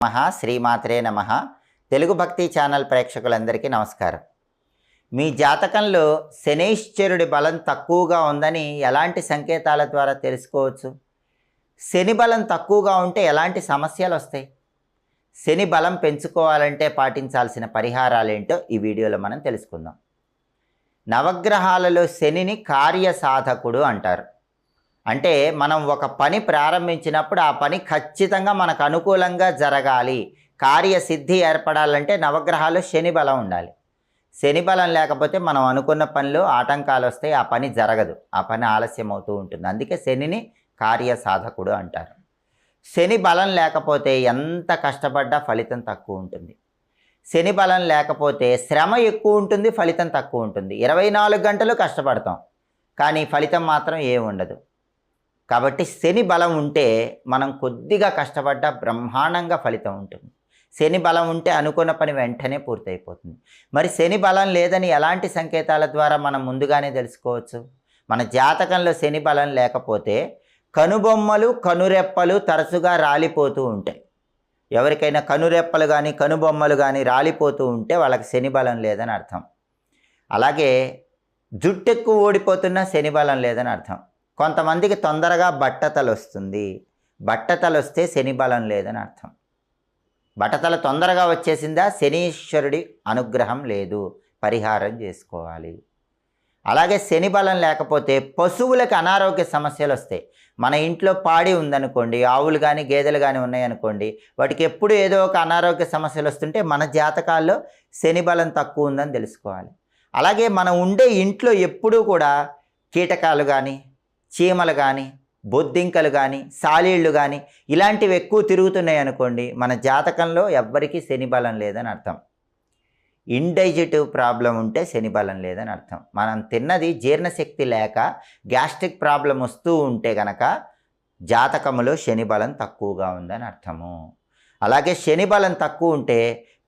శ్రీమాత్రే నమః. తెలుగు భక్తి ఛానల్ ప్రేక్షకులందరికీ నమస్కారం. మీ జాతకంలో శనైశ్చరుడి బలం తక్కువగా ఉందని ఎలాంటి సంకేతాల ద్వారా తెలుసుకోవచ్చు? శని బలం తక్కువగా ఉంటే ఎలాంటి సమస్యలు వస్తాయి? శని బలం పెంచుకోవాలంటే పాటించాల్సిన పరిహారాలు ఏంటో ఈ వీడియోలో మనం తెలుసుకుందాం. నవగ్రహాలలో శనిని కార్యసాధకుడు అంటారు. అంటే మనం ఒక పని ప్రారంభించినప్పుడు ఆ పని ఖచ్చితంగా మనకు అనుకూలంగా జరగాలి, కార్యసిద్ధి ఏర్పడాలంటే నవగ్రహాలు శని బలం ఉండాలి. శని బలం లేకపోతే మనం అనుకున్న పనిలో ఆటంకాలు వస్తాయి, ఆ పని జరగదు, ఆ పని ఆలస్యం అవుతూ ఉంటుంది. అందుకే శనిని కార్యసాధకుడు అంటారు. శని బలం లేకపోతే ఎంత కష్టపడ్డా ఫలితం తక్కువ ఉంటుంది. శని బలం లేకపోతే శ్రమ ఎక్కువ ఉంటుంది, ఫలితం తక్కువ ఉంటుంది. 24 గంటలు కష్టపడతాం కానీ ఫలితం మాత్రం ఏమి ఉండదు. కాబట్టి శని బలం ఉంటే మనం కొద్దిగా కష్టపడ్డా బ్రహ్మాండంగా ఫలితం ఉంటుంది. శని బలం ఉంటే అనుకున్న పని వెంటనే పూర్తయిపోతుంది. మరి శని బలం లేదని ఎలాంటి సంకేతాల ద్వారా మనం ముందుగానే తెలుసుకోవచ్చు? మన జాతకంలో శని బలం లేకపోతే కనుబొమ్మలు కనురెప్పలు తరచుగా రాలిపోతూ ఉంటాయి. ఎవరికైనా కనురెప్పలు కానీ కనుబొమ్మలు కానీ రాలిపోతూ ఉంటే వాళ్ళకి శని బలం లేదని అర్థం. అలాగే జుట్టు ఎక్కువ ఓడిపోతున్నా శని బలం లేదని అర్థం. కొంతమందికి తొందరగా బట్టతల వస్తుంది, బట్టతల వస్తే శని బలం లేదని అర్థం. బట్టతల తొందరగా వచ్చేసిందా, శనీశ్వరుడి అనుగ్రహం లేదు, పరిహారం చేసుకోవాలి. అలాగే శని బలం లేకపోతే పశువులకు అనారోగ్య సమస్యలు వస్తాయి. మన ఇంట్లో పాడి ఉందనుకోండి, ఆవులు కానీ గేదెలు కానీ ఉన్నాయనుకోండి, వాటికి ఎప్పుడు ఏదో ఒక అనారోగ్య సమస్యలు వస్తుంటే మన జాతకాల్లో శని బలం తక్కువ ఉందని తెలుసుకోవాలి. అలాగే మనం ఉండే ఇంట్లో ఎప్పుడూ కూడా కీటకాలు కానీ చీమలు కానీ బొద్దింకలు కానీ సాలీళ్ళు కానీ ఇలాంటివి ఎక్కువ తిరుగుతున్నాయి అనుకోండి, మన జాతకంలో ఎవ్వరికీ శని బలం లేదని అర్థం. ఇండైజెటివ్ ప్రాబ్లం ఉంటే శని బలం లేదని అర్థం. మనం తిన్నది జీర్ణశక్తి లేక గ్యాస్ట్రిక్ ప్రాబ్లం వస్తూ ఉంటే గనక జాతకములో శని బలం తక్కువగా ఉందని అర్థము. అలాగే శని బలం తక్కువ ఉంటే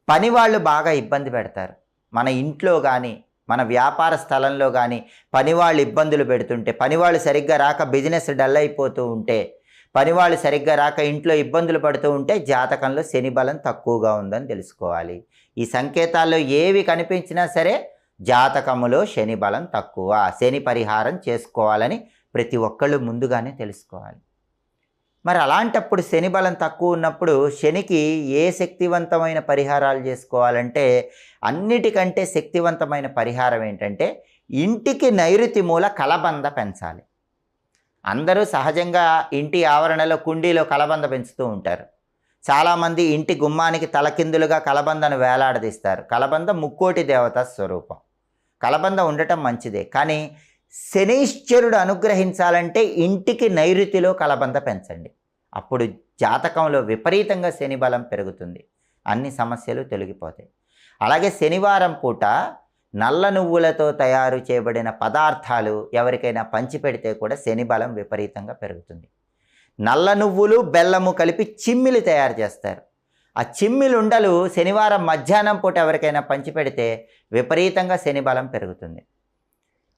పని వాళ్ళు బాగా ఇబ్బంది పెడతారు. మన ఇంట్లో కానీ మన వ్యాపార స్థలంలో కానీ పనివాళ్ళు ఇబ్బందులు పెడుతుంటే, పనివాళ్ళు సరిగ్గా రాక బిజినెస్ డల్ అయిపోతూ ఉంటే, పనివాళ్ళు సరిగ్గా రాక ఇంట్లో ఇబ్బందులు పడుతూ ఉంటే జాతకంలో శని బలం తక్కువగా ఉందని తెలుసుకోవాలి. ఈ సంకేతాల్లో ఏవి కనిపించినా సరే జాతకములో శని బలం తక్కువ, శని పరిహారం చేసుకోవాలని ప్రతి ఒక్కళ్ళు ముందుగానే తెలుసుకోవాలి. మరి అలాంటప్పుడు శని బలం తక్కువ ఉన్నప్పుడు శనికి ఏ శక్తివంతమైన పరిహారాలు చేసుకోవాలంటే, అన్నిటికంటే శక్తివంతమైన పరిహారం ఏంటంటే ఇంటికి నైరుతి మూల కలబంద పెంచాలి. అందరూ సహజంగా ఇంటి ఆవరణలో కుండీలో కలబంద పెంచుతూ ఉంటారు. చాలామంది ఇంటి గుమ్మానికి తలకిందులుగా కలబందను వేలాడదీస్తారు. కలబంద ముక్కోటి దేవత స్వరూపం. కలబంద ఉండటం మంచిదే, కానీ శనైశ్చరుడు అనుగ్రహించాలంటే ఇంటికి నైరుతిలో కలబంద పెంచండి. అప్పుడు జాతకంలో విపరీతంగా శని బలం పెరుగుతుంది, అన్ని సమస్యలు తొలగిపోతాయి. అలాగే శనివారం పూట నల్ల నువ్వులతో తయారు చేయబడిన పదార్థాలు ఎవరికైనా పంచిపెడితే కూడా శని బలం విపరీతంగా పెరుగుతుంది. నల్ల నువ్వులు బెల్లము కలిపి చిమ్మిలి తయారు చేస్తారు. ఆ చిమ్మిలి ఉండలు శనివారం మధ్యాహ్నం పూట ఎవరికైనా పంచిపెడితే విపరీతంగా శని బలం పెరుగుతుంది.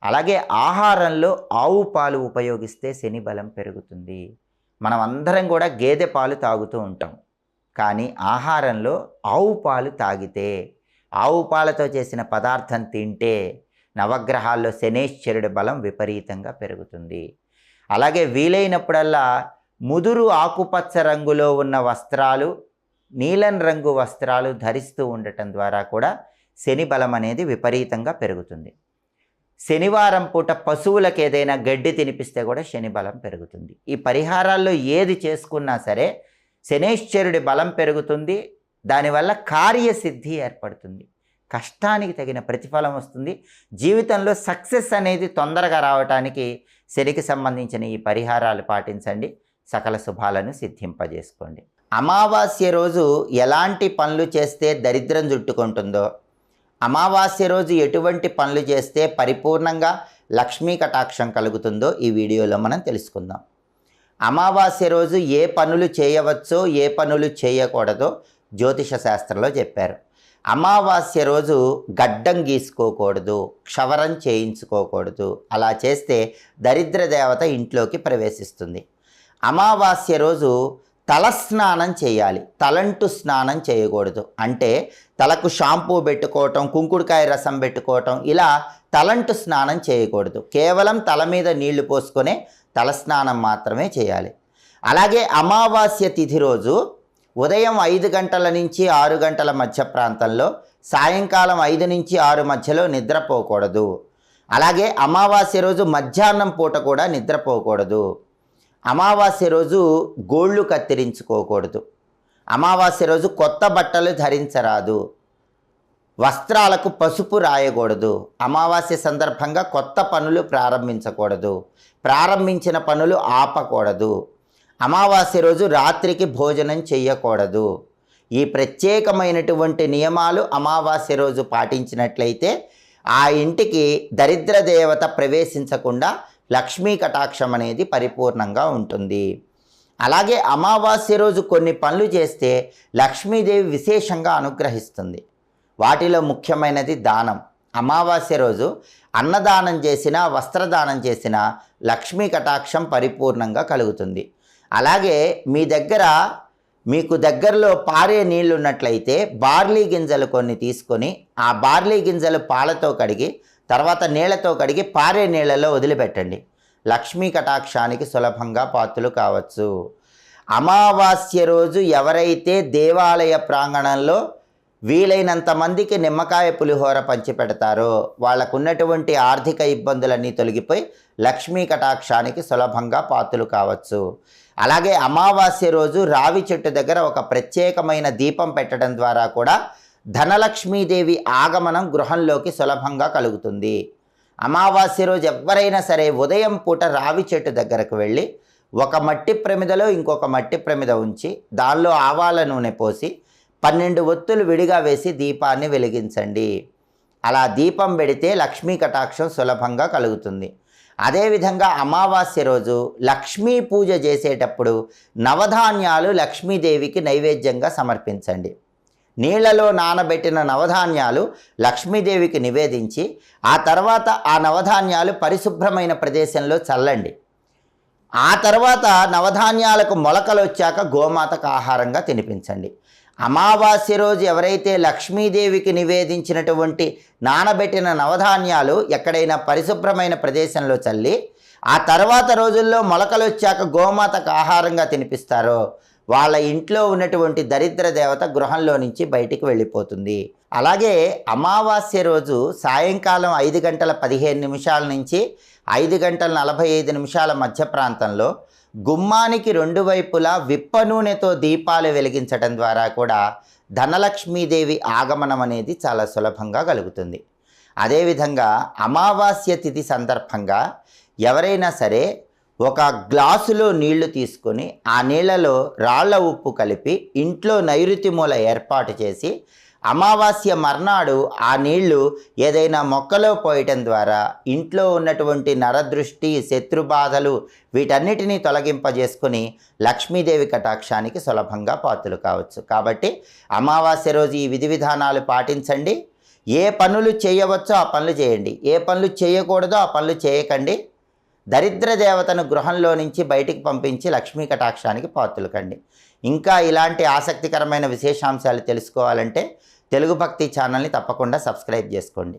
అలాగే ఆహారంలో ఆవు పాలు ఉపయోగిస్తే శని బలం పెరుగుతుంది. మనం అందరం కూడా గేదె పాలు తాగుతూ ఉంటాం, కానీ ఆహారంలో ఆవు పాలు తాగితే, ఆవు పాలతో చేసిన పదార్థం తింటే నవగ్రహాల్లో శనైశ్చరుడి బలం విపరీతంగా పెరుగుతుంది. అలాగే వీలైనప్పుడల్లా ముదురు ఆకుపచ్చ రంగులో ఉన్న వస్త్రాలు, నీలం రంగు వస్త్రాలు ధరిస్తూ ఉండటం ద్వారా కూడా శని బలం అనేది విపరీతంగా పెరుగుతుంది. శనివారం పూట పశువులకు ఏదైనా గడ్డి తినిపిస్తే కూడా శని బలం పెరుగుతుంది. ఈ పరిహారాల్లో ఏది చేసుకున్నా సరే శనైశ్చరుడి బలం పెరుగుతుంది, దానివల్ల కార్యసిద్ధి ఏర్పడుతుంది, కష్టానికి తగిన ప్రతిఫలం వస్తుంది. జీవితంలో సక్సెస్ అనేది తొందరగా రావటానికి శనికి సంబంధించిన ఈ పరిహారాలు పాటించండి, సకల శుభాలను సిద్ధింపజేసుకోండి. అమావాస్య రోజు ఎలాంటి పనులు చేస్తే దరిద్రం చుట్టుకుంటుందో, అమావాస్య రోజు ఎటువంటి పనులు చేస్తే పరిపూర్ణంగా లక్ష్మీ కటాక్షం కలుగుతుందో ఈ వీడియోలో మనం తెలుసుకుందాం. అమావాస్య రోజు ఏ పనులు చేయవచ్చో ఏ పనులు చేయకూడదో జ్యోతిష శాస్త్రంలో చెప్పారు. అమావాస్య రోజు గడ్డం గీసుకోకూడదు, క్షవరం చేయించుకోకూడదు. అలా చేస్తే దరిద్ర దేవత ఇంట్లోకి ప్రవేశిస్తుంది. అమావాస్య రోజు తలస్నానం చేయాలి. తలంటు స్నానం చేయకూడదు. అంటే తలకు షాంపూ పెట్టుకోవటం, కుంకుడుకాయ రసం పెట్టుకోవటం, ఇలా తలంటు స్నానం చేయకూడదు. కేవలం తల మీద నీళ్లు పోసుకొనే తలస్నానం మాత్రమే చేయాలి. అలాగే అమావాస్య తిథి రోజు ఉదయం 5 గంటల నుంచి 6 గంటల మధ్య ప్రాంతంలో, సాయంకాలం 5 నుంచి 6 మధ్యలో నిద్రపోకూడదు. అలాగే అమావాస్య రోజు మధ్యాహ్నం పూట కూడా నిద్రపోకూడదు. అమావాస్య రోజు గోళ్ళు కత్తిరించుకోకూడదు. అమావాస్య రోజు కొత్త బట్టలు ధరించరాదు. వస్త్రాలకు పసుపు రాయకూడదు. అమావాస్య సందర్భంగా కొత్త పనులు ప్రారంభించకూడదు. ప్రారంభించిన పనులు ఆపకూడదు. అమావాస్య రోజు రాత్రికి భోజనం చేయకూడదు. ఈ ప్రత్యేకమైనటువంటి నియమాలు అమావాస్య రోజు పాటించినట్లయితే ఆ ఇంటికి దరిద్ర దేవత ప్రవేశించకుండా లక్ష్మీ కటాక్షం అనేది పరిపూర్ణంగా ఉంటుంది. అలాగే అమావాస్య రోజు కొన్ని పనులు చేస్తే లక్ష్మీదేవి విశేషంగా అనుగ్రహిస్తుంది. వాటిలో ముఖ్యమైనది దానం. అమావాస్య రోజు అన్నదానం చేసినా, వస్త్రదానం చేసినా లక్ష్మీ కటాక్షం పరిపూర్ణంగా కలుగుతుంది. అలాగే మీకు దగ్గరలో పారే నీళ్ళు ఉన్నట్లయితే బార్లీ గింజలు కొన్ని తీసుకొని ఆ బార్లీ గింజలు పాలతో కడిగి తర్వాత నీళ్లతో కడిగి పారే నీళ్లలో వదిలిపెట్టండి. లక్ష్మీ కటాక్షానికి సులభంగా పాత్రలు కావచ్చు. అమావాస్య రోజు ఎవరైతే దేవాలయ ప్రాంగణంలో వీలైనంత మందికి నిమ్మకాయ పులిహోర పంచిపెడతారో వాళ్ళకున్నటువంటి ఆర్థిక ఇబ్బందులన్నీ తొలగిపోయి లక్ష్మీ కటాక్షానికి సులభంగా పాత్రలు కావచ్చు. అలాగే అమావాస్య రోజు రావి చెట్టు దగ్గర ఒక ప్రత్యేకమైన దీపం పెట్టడం ద్వారా కూడా ధనలక్ష్మీదేవి ఆగమనం గృహంలోకి సులభంగా కలుగుతుంది. అమావాస్య రోజు ఎవరైనా సరే ఉదయం పూట రావి చెట్టు దగ్గరకు వెళ్ళి ఒక మట్టి ప్రమిదలో ఇంకొక మట్టి ప్రమిద ఉంచి దానిలో ఆవాల నూనె పోసి 12 ఒత్తులు విడిగా వేసి దీపాన్ని వెలిగించండి. అలా దీపం పెడితే లక్ష్మీ కటాక్షం సులభంగా కలుగుతుంది. అదేవిధంగా అమావాస్య రోజు లక్ష్మీ పూజ చేసేటప్పుడు నవధాన్యాలు లక్ష్మీదేవికి నైవేద్యంగా సమర్పించండి. నీళ్లలో నానబెట్టిన నవధాన్యాలు లక్ష్మీదేవికి నివేదించి ఆ తర్వాత ఆ నవధాన్యాలు పరిశుభ్రమైన ప్రదేశంలో చల్లండి. ఆ తర్వాత నవధాన్యాలకు మొలకలు వచ్చాక గోమాతకు ఆహారంగా తినిపించండి. అమావాస్య రోజు ఎవరైతే లక్ష్మీదేవికి నివేదించినటువంటి నానబెట్టిన నవధాన్యాలు ఎక్కడైనా పరిశుభ్రమైన ప్రదేశంలో చల్లి ఆ తర్వాత రోజుల్లో మొలకలు వచ్చాక గోమాతకు ఆహారంగా తినిపిస్తారో వాళ్ళ ఇంట్లో ఉన్నటువంటి దరిద్ర దేవత గృహంలో నుంచి బయటికి వెళ్ళిపోతుంది. అలాగే అమావాస్య రోజు సాయంకాలం 5 గంటల 15 నిమిషాల నుంచి 5 గంటల 45 నిమిషాల మధ్య ప్రాంతంలో గుమ్మానికి 2 వైపులా విప్ప నూనెతో దీపాలు వెలిగించడం ద్వారా కూడా ధనలక్ష్మీదేవి ఆగమనం అనేది చాలా సులభంగా కలుగుతుంది. అదేవిధంగా అమావాస్య తిథి సందర్భంగా ఎవరైనా సరే ఒక గ్లాసులో నీళ్లు తీసుకొని ఆ నీళ్లలో రాళ్ల ఉప్పు కలిపి ఇంట్లో నైరుతి మూల ఏర్పాటు చేసి అమావాస్య మర్నాడు ఆ నీళ్లు ఏదైనా మొక్కలో పోయటం ద్వారా ఇంట్లో ఉన్నటువంటి నరదృష్టి, శత్రుబాధలు వీటన్నిటినీ తొలగింపజేసుకొని లక్ష్మీదేవి కటాక్షానికి సులభంగా పాత్రలు కావచ్చు. కాబట్టి అమావాస్య రోజు ఈ విధి విధానాలు పాటించండి. ఏ పనులు చేయవచ్చో ఆ పనులు చేయండి, ఏ పనులు చేయకూడదో ఆ పనులు చేయకండి. దరిద్ర దేవతను గృహంలో నుంచి బయటికి పంపించి లక్ష్మీ కటాక్షానికి పాత్రలు కండి. ఇంకా ఇలాంటి ఆసక్తికరమైన విశేషాంశాలు తెలుసుకోవాలంటే తెలుగు భక్తి ఛానల్ని తప్పకుండా సబ్స్క్రైబ్ చేసుకోండి.